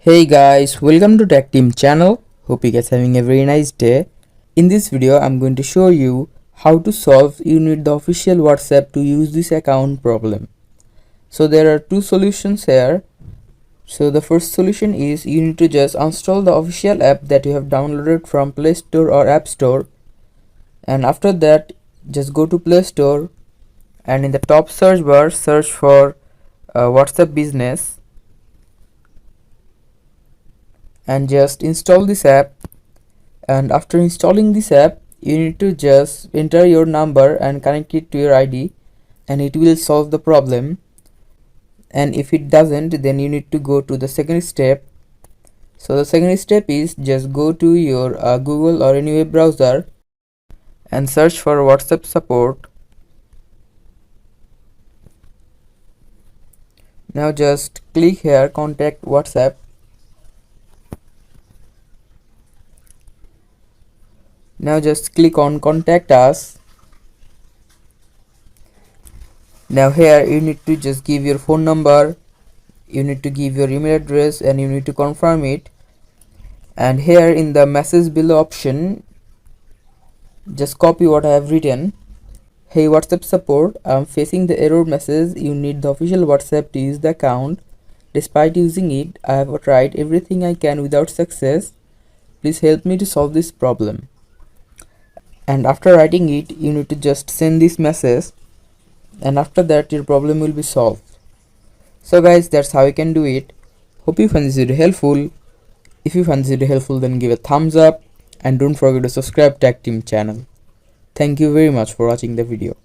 Hey guys, welcome to Tech Team channel. Hope you guys having a very nice day. In this video, I'm going to show you how to solve you need the official WhatsApp to use this account problem. So there are two solutions here. So the first solution is you need to just install the official app that you have downloaded from Play Store or App Store, and after that just go to Play Store and in the top search bar search for WhatsApp Business and just install this app. And after installing this app, you need to just enter your number and connect it to your ID, and it will solve the problem. And if it doesn't, then you need to go to the second step. So the second step is just go to your Google or any web browser and search for WhatsApp support. Now just click here, contact WhatsApp. Now just click on contact us. Now here you need to just give your phone number, you need to give your email address, and you need to confirm it. And here in the message below option, just copy what I have written. Hey WhatsApp support, I'm facing the error message. You need the official WhatsApp to use the account. Despite using it, I have tried everything I can without success. Please help me to solve this problem. And after writing it, you need to just send this message, and after that your problem will be solved. So guys, that's how you can do it. Hope you find this video helpful. If you find this video helpful, then give a thumbs up and don't forget to subscribe to Tech Team channel. Thank you very much for watching the video.